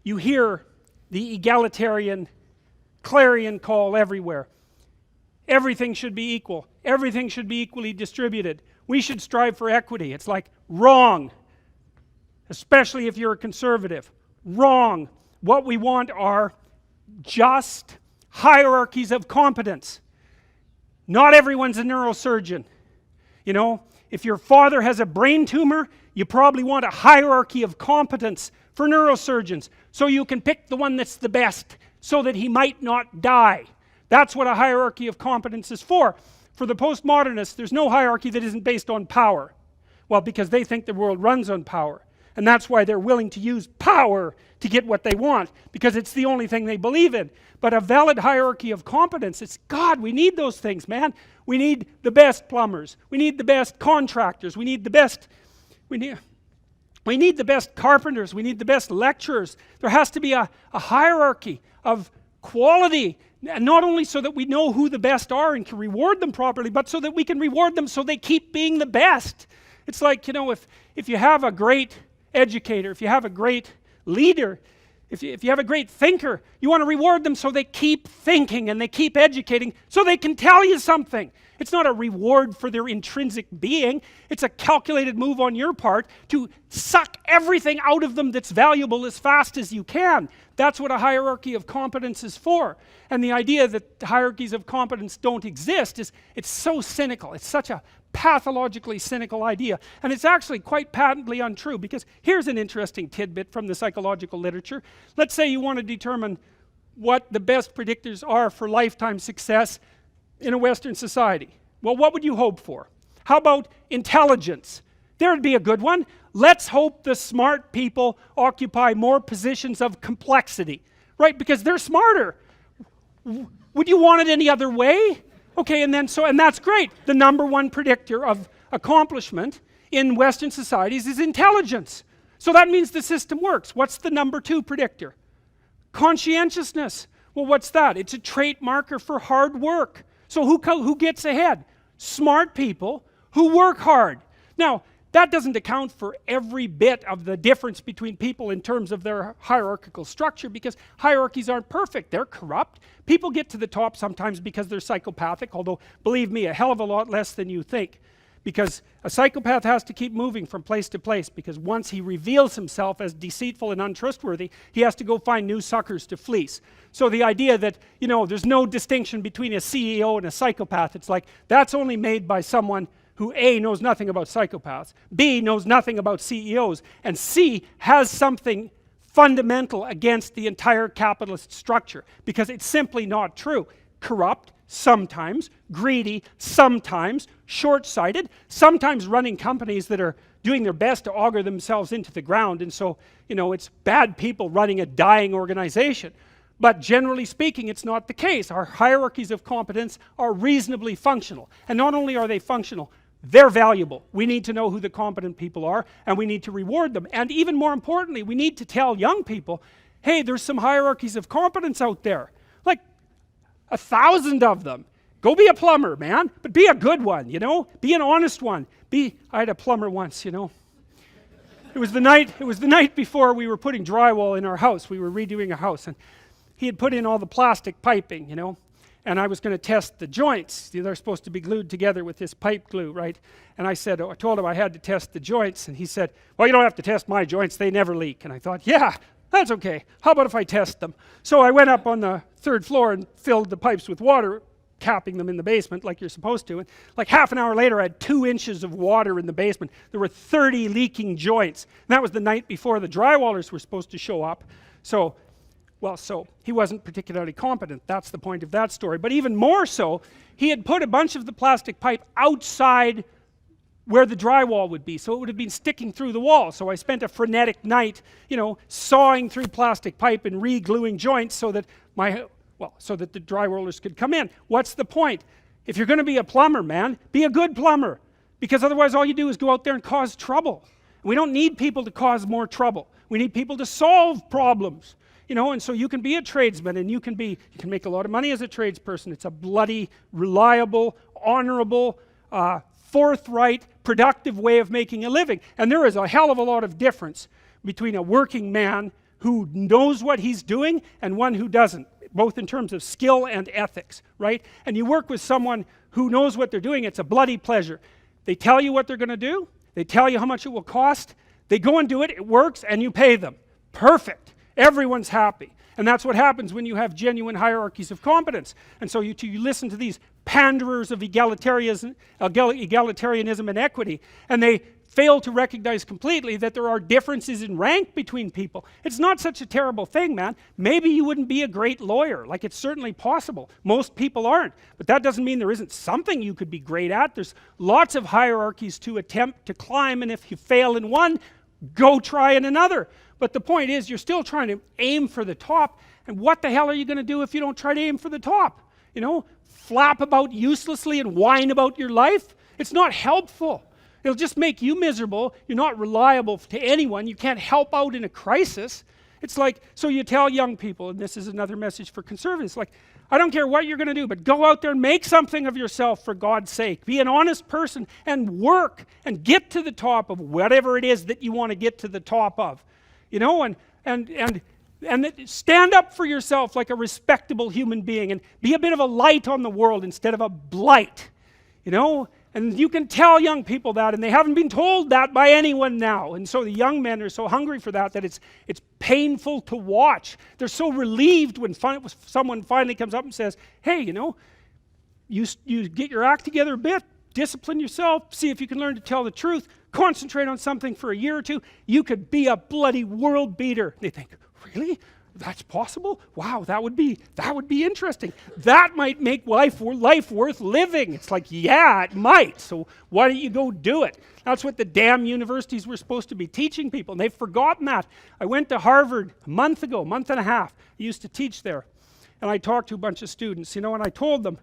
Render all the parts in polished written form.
you hear the egalitarian clarion call everywhere. Everything should be equal. Everything should be equally distributed. We should strive for equity. It's like, wrong. Especially if you're a conservative. Wrong. What we want are just hierarchies of competence. Not everyone's a neurosurgeon. You know, if your father has a brain tumor, you probably want a hierarchy of competence for neurosurgeons, so you can pick the one that's the best, so that he might not die. That's what a hierarchy of competence is for. For the postmodernists, there's no hierarchy that isn't based on power. Well, because they think the world runs on power. And that's why they're willing to use power to get what they want, because it's the only thing they believe in. But a valid hierarchy of competence, it's, God, we need those things, man. We need the best plumbers. We need the best contractors. We need the best carpenters. We need the best lecturers. There has to be a hierarchy of quality, and not only so that we know who the best are and can reward them properly, but so that we can reward them so they keep being the best. It's like, you know, if you have a great educator, if you have a great leader, if you have a great thinker, you want to reward them so they keep thinking and they keep educating so they can tell you something. It's not a reward for their intrinsic being. It's a calculated move on your part to suck everything out of them that's valuable as fast as you can. That's what a hierarchy of competence is for. And the idea that hierarchies of competence don't exist it's so cynical. It's such a pathologically cynical idea. And it's actually quite patently untrue, because here's an interesting tidbit from the psychological literature. Let's say you want to determine what the best predictors are for lifetime success in a Western society. Well, what would you hope for? How about intelligence? There'd be a good one. Let's hope the smart people occupy more positions of complexity, right? Because they're smarter. Would you want it any other way? Okay, and that's great. The number one predictor of accomplishment in Western societies is intelligence. So that means the system works. What's the number two predictor? Conscientiousness. Well, what's that? It's a trait marker for hard work. So who gets ahead? Smart people who work hard. Now, that doesn't account for every bit of the difference between people in terms of their hierarchical structure, because hierarchies aren't perfect. They're corrupt. People get to the top sometimes because they're psychopathic, although, believe me, a hell of a lot less than you think. Because a psychopath has to keep moving from place to place, because once he reveals himself as deceitful and untrustworthy, he has to go find new suckers to fleece. So the idea that, you know, there's no distinction between a CEO and a psychopath, it's like, that's only made by someone who A, knows nothing about psychopaths, B, knows nothing about CEOs, and C, has something fundamental against the entire capitalist structure, because it's simply not true. Corrupt, sometimes, greedy, sometimes, short-sighted, sometimes running companies that are doing their best to auger themselves into the ground, and so, you know, it's bad people running a dying organization. But generally speaking, it's not the case. Our hierarchies of competence are reasonably functional, and not only are they functional, they're valuable. We need to know who the competent people are, and we need to reward them. And even more importantly, we need to tell young people, hey, there's some hierarchies of competence out there. Like 1,000 of them. Go be a plumber, man, but be a good one, you know? Be an honest one. I had a plumber once, you know. It was the night before we were putting drywall in our house. We were redoing a house, and he had put in all the plastic piping, you know. And I was going to test the joints. They're supposed to be glued together with this pipe glue, right? And I told him I had to test the joints, and he said, well, you don't have to test my joints, they never leak. And I thought, yeah, that's okay. How about if I test them? So I went up on the 3rd floor and filled the pipes with water, capping them in the basement like you're supposed to. And like half an hour later, I had 2 inches of water in the basement. There were 30 leaking joints. And that was the night before the drywallers were supposed to show up. So he wasn't particularly competent. That's the point of that story. But even more so, he had put a bunch of the plastic pipe outside where the drywall would be, so it would have been sticking through the wall. So I spent a frenetic night, you know, sawing through plastic pipe and re-gluing joints so that the drywallers could come in. What's the point? If you're going to be a plumber, man, be a good plumber, because otherwise all you do is go out there and cause trouble. We don't need people to cause more trouble. We need people to solve problems. You know, and so you can be a tradesman, and you can make a lot of money as a tradesperson. It's a bloody, reliable, honorable, forthright, productive way of making a living. And there is a hell of a lot of difference between a working man who knows what he's doing and one who doesn't, both in terms of skill and ethics, right? And you work with someone who knows what they're doing, it's a bloody pleasure. They tell you what they're going to do, they tell you how much it will cost, they go and do it, it works, and you pay them. Perfect. Everyone's happy. And that's what happens when you have genuine hierarchies of competence. And so you listen to these panderers of egalitarianism and equity, and they fail to recognize completely that there are differences in rank between people. It's not such a terrible thing, man. Maybe you wouldn't be a great lawyer. Like, it's certainly possible. Most people aren't. But that doesn't mean there isn't something you could be great at. There's lots of hierarchies to attempt to climb, and if you fail in one, go try in another. But the point is, you're still trying to aim for the top, and what the hell are you going to do if you don't try to aim for the top? You know, flap about uselessly and whine about your life? It's not helpful. It'll just make you miserable. You're not reliable to anyone. You can't help out in a crisis. It's like, so you tell young people, and this is another message for conservatives, like, I don't care what you're going to do, but go out there and make something of yourself for God's sake. Be an honest person and work and get to the top of whatever it is that you want to get to the top of. You know, and stand up for yourself like a respectable human being and be a bit of a light on the world instead of a blight. You know, and you can tell young people that, and they haven't been told that by anyone now. And so the young men are so hungry for that it's painful to watch. They're so relieved when someone finally comes up and says, hey, you know, you get your act together a bit, discipline yourself, see if you can learn to tell the truth, concentrate on something for a year or two, you could be a bloody world beater. They think, really? That's possible? Wow, that would be interesting. That might make life worth living. It's like, yeah, it might. So why don't you go do it? That's what the damn universities were supposed to be teaching people, and they've forgotten that. I went to Harvard a month and a half. I used to teach there, and I talked to a bunch of students, you know, and I told them,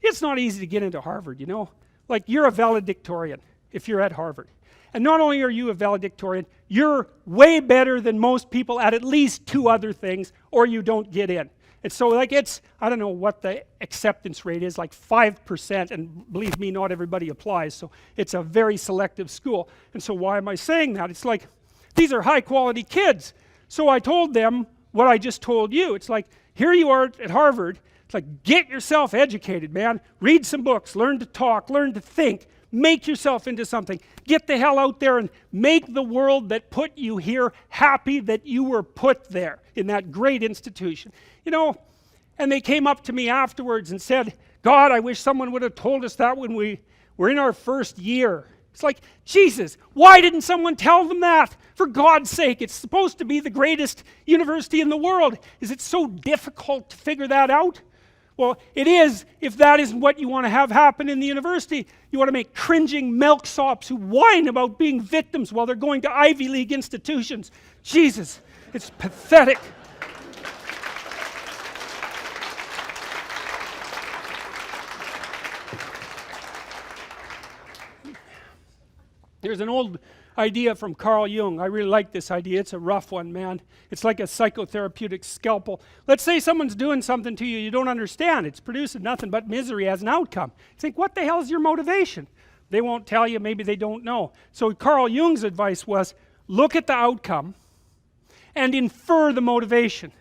it's not easy to get into Harvard, you know. Like, you're a valedictorian if you're at Harvard. And not only are you a valedictorian, you're way better than most people at least 2 other things, or you don't get in. And so, like, I don't know what the acceptance rate is, like 5%, and believe me, not everybody applies, so it's a very selective school. And so why am I saying that? It's like, these are high quality kids. So I told them what I just told you. It's like, here you are at Harvard. It's like, get yourself educated, man. Read some books, learn to talk, learn to think. Make yourself into something. Get the hell out there and make the world that put you here happy that you were put there in that great institution. You know, and they came up to me afterwards and said, God, I wish someone would have told us that when we were in our first year. It's like, Jesus, why didn't someone tell them that? For God's sake, it's supposed to be the greatest university in the world. Is it so difficult to figure that out? Well, it is, if that isn't what you want to have happen in the university. You want to make cringing milksops who whine about being victims while they're going to Ivy League institutions. Jesus, it's pathetic. Here's an old idea from Carl Jung. I really like this idea. It's a rough one, man. It's like a psychotherapeutic scalpel. Let's say someone's doing something to you you don't understand. It's producing nothing but misery as an outcome. You think, what the hell is your motivation? They won't tell you. Maybe they don't know. So Carl Jung's advice was, look at the outcome and infer the motivation.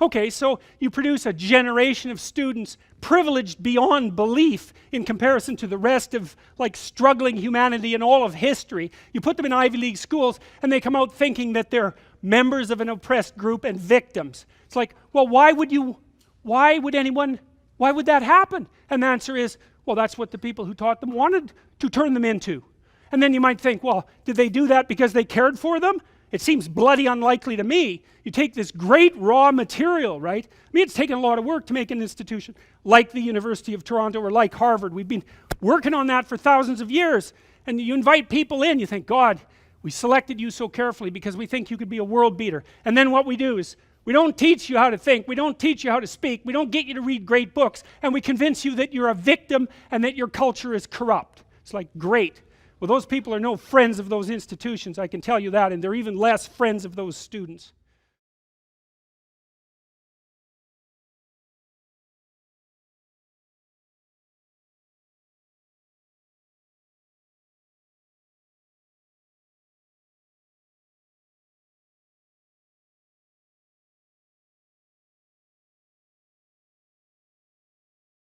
Okay, so you produce a generation of students privileged beyond belief in comparison to the rest of, like, struggling humanity in all of history. You put them in Ivy League schools and they come out thinking that they're members of an oppressed group and victims. It's like, well, why would that happen? And the answer is, well, that's what the people who taught them wanted to turn them into. And then you might think, well, did they do that because they cared for them? It seems bloody unlikely to me. You take this great raw material, right? I mean, it's taken a lot of work to make an institution like the University of Toronto or like Harvard. We've been working on that for thousands of years. And you invite people in, you think, God, we selected you so carefully because we think you could be a world beater. And then what we do is, we don't teach you how to think, we don't teach you how to speak, we don't get you to read great books, and we convince you that you're a victim and that your culture is corrupt. It's like, great. Well, those people are no friends of those institutions, I can tell you that, and they're even less friends of those students.